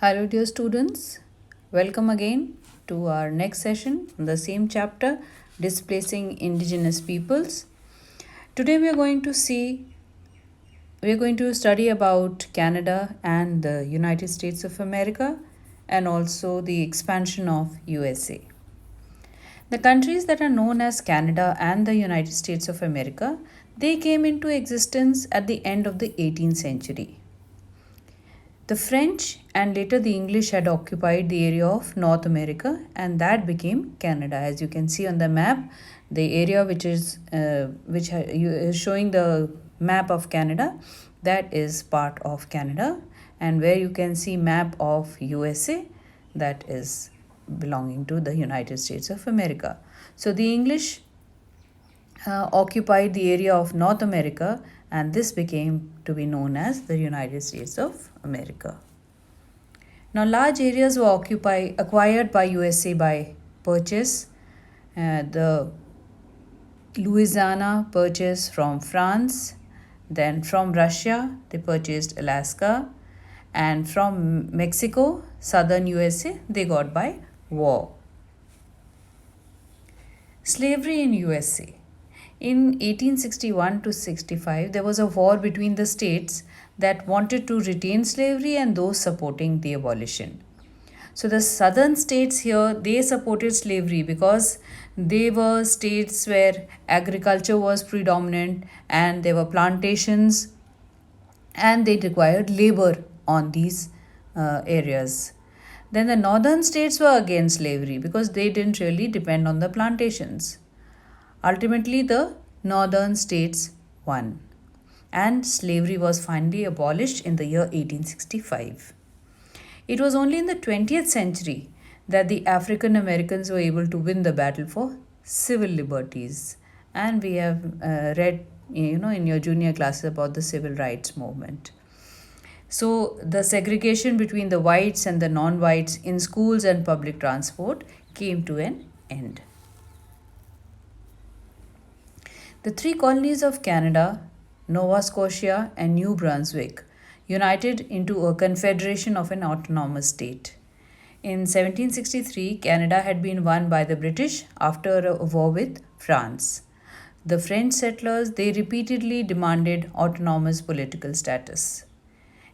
Hello, dear students. Welcome again to our next session on the same chapter, Displacing Indigenous Peoples. Today we are going to study about Canada and the United States of America and also the expansion of USA. The countries that are known as Canada and the United States of America, they came into existence at the end of the 18th century. The French and later the English had occupied the area of North America, and that became Canada. As you can see on the map, the area is showing the map of Canada, that is part of Canada, and where you can see map of USA, that is belonging to the United States of America. So the English occupied the area of North America, and this became to be known as the United States of America. Now, large areas were acquired by USA by purchase. The Louisiana purchased from France, then from Russia they purchased Alaska, and from Mexico, southern USA, they got by war. Slavery in USA. In 1861 to 65, there was a war between the states that wanted to retain slavery and those supporting the abolition. So the southern states here, they supported slavery because they were states where agriculture was predominant and there were plantations and they required labor on these areas. Then the northern states were against slavery because they didn't really depend on the plantations. Ultimately, the northern states won, and slavery was finally abolished in the year 1865. It was only in the 20th century that the African Americans were able to win the battle for civil liberties, and we have read in your junior classes about the civil rights movement. So the segregation between the whites and the non-whites in schools and public transport came to an end. The three colonies of Canada, Nova Scotia, and New Brunswick united into a confederation of an autonomous state. In 1763, Canada had been won by the British after a war with France. The French settlers, they repeatedly demanded autonomous political status.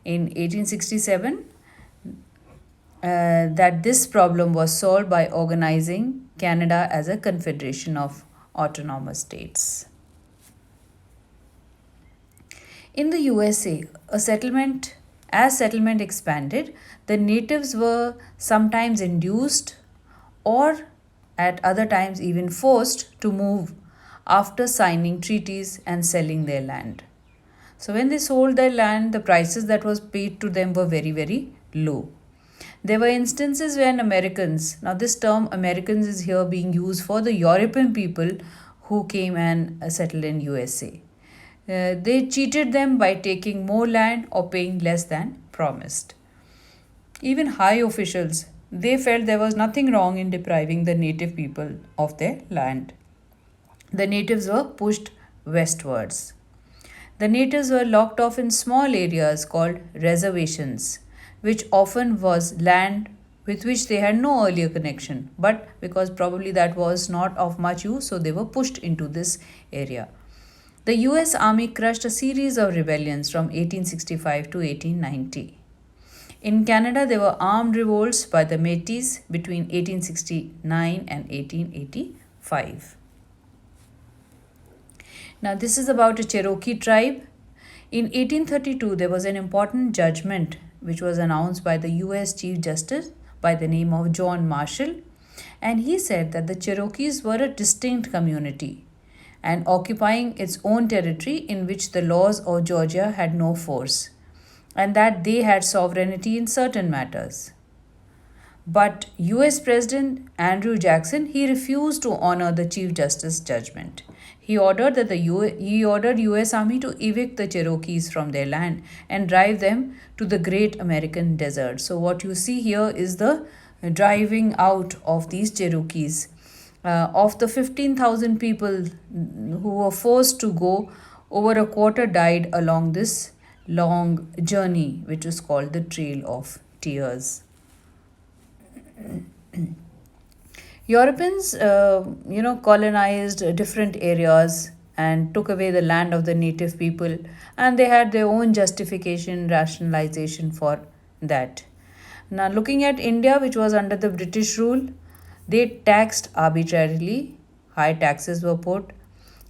In 1867, that this problem was solved by organizing Canada as a confederation of autonomous states. In the USA, as settlement expanded, the natives were sometimes induced or at other times even forced to move after signing treaties and selling their land. So when they sold their land, the prices that was paid to them were very, very low. There were instances when Americans, now this term Americans is here being used for the European people who came and settled in USA. They cheated them by taking more land or paying less than promised. Even high officials, they felt there was nothing wrong in depriving the native people of their land. The natives were pushed westwards. The natives were locked off in small areas called reservations, which often was land with which they had no earlier connection, but because probably that was not of much use, so they were pushed into this area. The US Army crushed a series of rebellions from 1865 to 1890. In Canada, there were armed revolts by the Métis between 1869 and 1885. Now, this is about a Cherokee tribe. In 1832, there was an important judgment which was announced by the US Chief Justice by the name of John Marshall, and he said that the Cherokees were a distinct community and occupying its own territory in which the laws of Georgia had no force, and that they had sovereignty in certain matters. But US President Andrew Jackson, he refused to honor the Chief Justice's judgment. He ordered US Army to evict the Cherokees from their land and drive them to the great American desert. So what you see here is the driving out of these Cherokees. Of the 15,000 people who were forced to go, over a quarter died along this long journey, which is called the Trail of tears. Europeans, colonized different areas and took away the land of the native people, and they had their own justification, rationalization for that. Now, looking at India, which was under the British rule, they taxed arbitrarily, high taxes were put.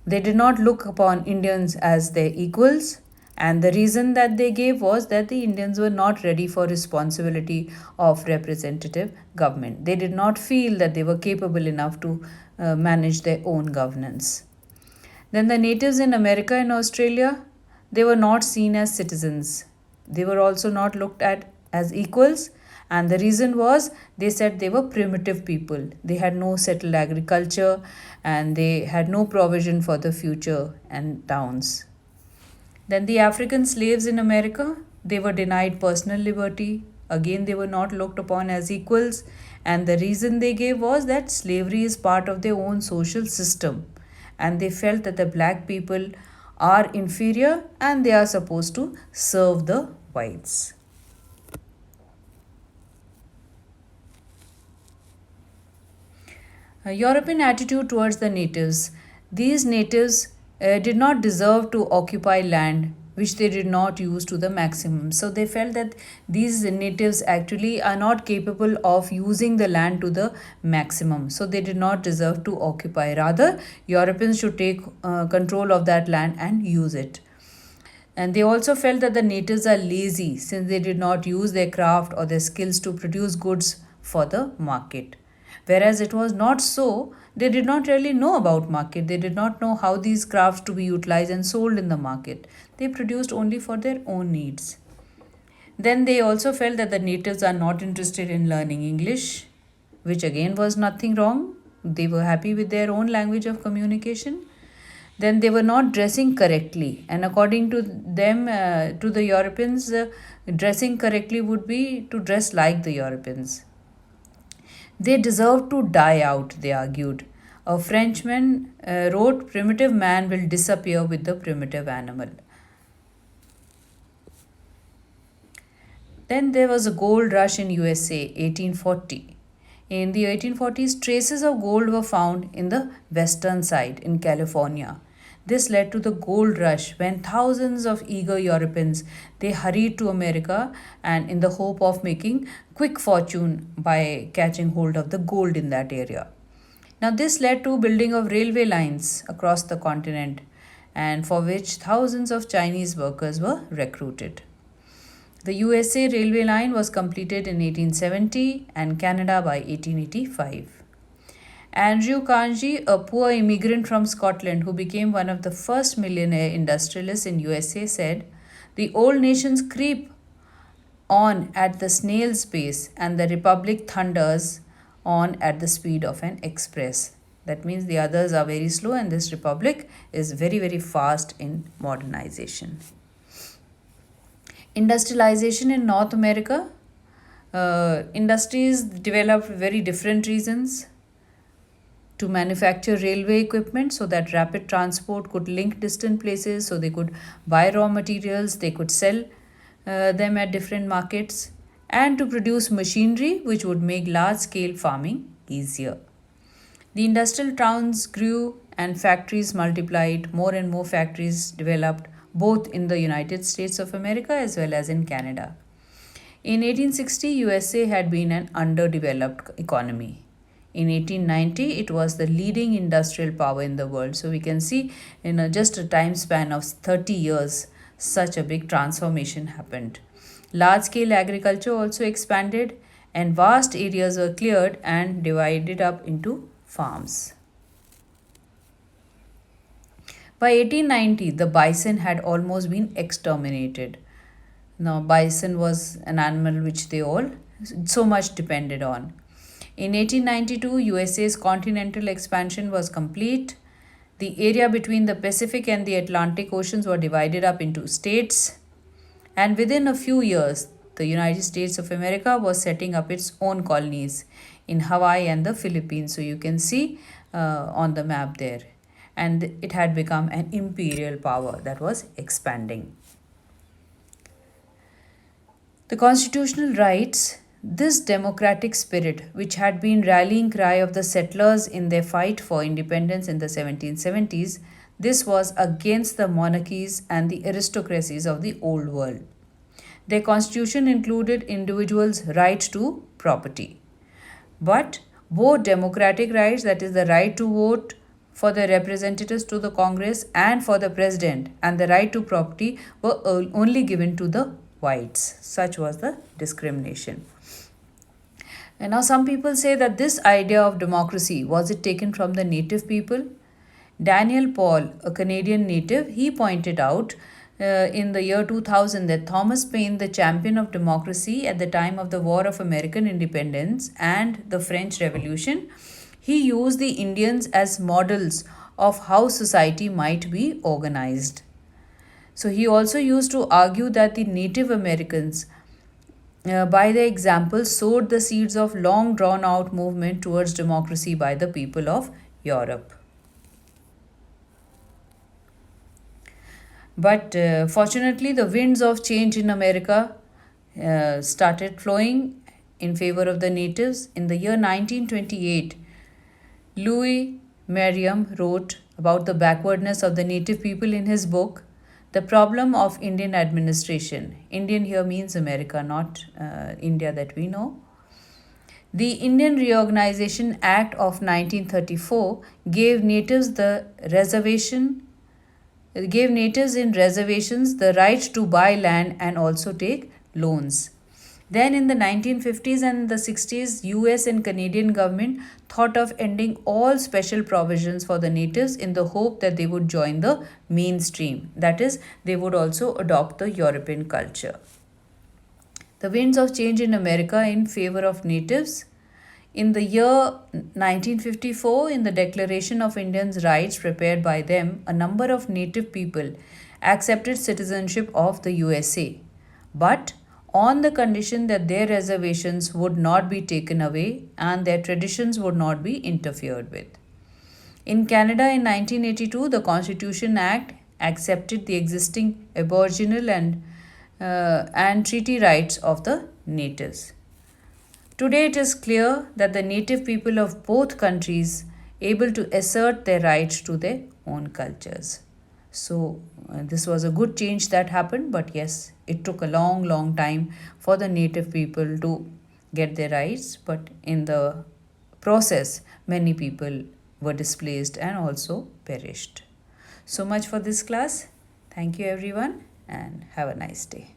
They did not look upon Indians as their equals, and the reason that they gave was that the Indians were not ready for responsibility of representative government. They did not feel that they were capable enough to manage their own governance. Then the natives in America and Australia, they were not seen as citizens. They were also not looked at as equals, and the reason was they said they were primitive people. They had no settled agriculture and they had no provision for the future and towns. Then the African slaves in America, they were denied personal liberty. Again, they were not looked upon as equals, and the reason they gave was that slavery is part of their own social system, and they felt that the black people are inferior and they are supposed to serve the whites. European attitude towards the natives. These natives did not deserve to occupy land which they did not use to the maximum. So they felt that these natives actually are not capable of using the land to the maximum. So they did not deserve to occupy. Rather, Europeans should take control of that land and use it. And they also felt that the natives are lazy since they did not use their craft or their skills to produce goods for the market. Whereas it was not so, they did not really know about market. They did not know how these crafts to be utilized and sold in the market. They produced only for their own needs. Then they also felt that the natives are not interested in learning English, which again was nothing wrong. They were happy with their own language of communication. Then they were not dressing correctly, and according to them, to the Europeans, dressing correctly would be to dress like the Europeans. They deserve to die out, they argued. A Frenchman wrote, "Primitive man will disappear with the primitive animal." Then there was a gold rush in USA, 1840. In the 1840s, traces of gold were found in the western side in California. This led to the gold rush when thousands of eager Europeans they hurried to America and in the hope of making quick fortune by catching hold of the gold in that area. Now this led to building of railway lines across the continent and for which thousands of Chinese workers were recruited. The USA railway line was completed in 1870 and Canada by 1885. Andrew Carnegie, a poor immigrant from Scotland who became one of the first millionaire industrialists in USA, said, "The old nations creep on at the snail's pace and the republic thunders on at the speed of an express." That means the others are very slow and this republic is very, very fast in modernization. Industrialization in North America. Industries developed very different reasons to manufacture railway equipment so that rapid transport could link distant places, so they could buy raw materials, they could sell them at different markets, and to produce machinery which would make large scale farming easier. The industrial towns grew and factories multiplied, more and more factories developed both in the United States of America as well as in Canada. In 1860, USA had been an underdeveloped economy. In 1890, it was the leading industrial power in the world. So we can see in just a time span of 30 years, such a big transformation happened. Large scale agriculture also expanded, and vast areas were cleared and divided up into farms. By 1890, the bison had almost been exterminated. Now, bison was an animal which they all so much depended on. In 1892, USA's continental expansion was complete. The area between the Pacific and the Atlantic Oceans were divided up into states. And within a few years, the United States of America was setting up its own colonies in Hawaii and the Philippines. So you can see on the map there. And it had become an imperial power that was expanding. The constitutional rights, this democratic spirit, which had been rallying cry of the settlers in their fight for independence in the 1770s, this was against the monarchies and the aristocracies of the old world. Their constitution included individuals' right to property. But both democratic rights, that is, the right to vote for the representatives to the Congress and for the president, and the right to property were only given to the whites. Such was the discrimination. And now some people say that this idea of democracy was it taken from the native people? Daniel Paul, a Canadian native, he pointed out in the year 2000 that Thomas Paine, the champion of democracy at the time of the War of American Independence and the French Revolution, he used the Indians as models of how society might be organized. So he also used to argue that the Native Americans, by their example, sowed the seeds of long drawn out movement towards democracy by the people of Europe. But fortunately, the winds of change in America started flowing in favor of the natives. In the year 1928, Louis Merriam wrote about the backwardness of the native people in his book, The Problem of Indian Administration. Indian here means America, not India that we know. The Indian Reorganization Act of 1934 gave natives in reservations the right to buy land and also take loans. Then in the 1950s and the 60s, US and Canadian government thought of ending all special provisions for the natives in the hope that they would join the mainstream. That is, they would also adopt the European culture. The winds of change in America in favor of natives. In the year 1954, in the Declaration of Indians' Rights prepared by them, a number of native people accepted citizenship of the USA, but on the condition that their reservations would not be taken away and their traditions would not be interfered with. In Canada in 1982, the Constitution Act accepted the existing Aboriginal and treaty rights of the natives. Today it is clear that the native people of both countries able to assert their rights to their own cultures. So this was a good change that happened, but yes, it took a long time for the native people to get their rights, but in the process many people were displaced and also perished. So much for this class. Thank you everyone and have a nice day.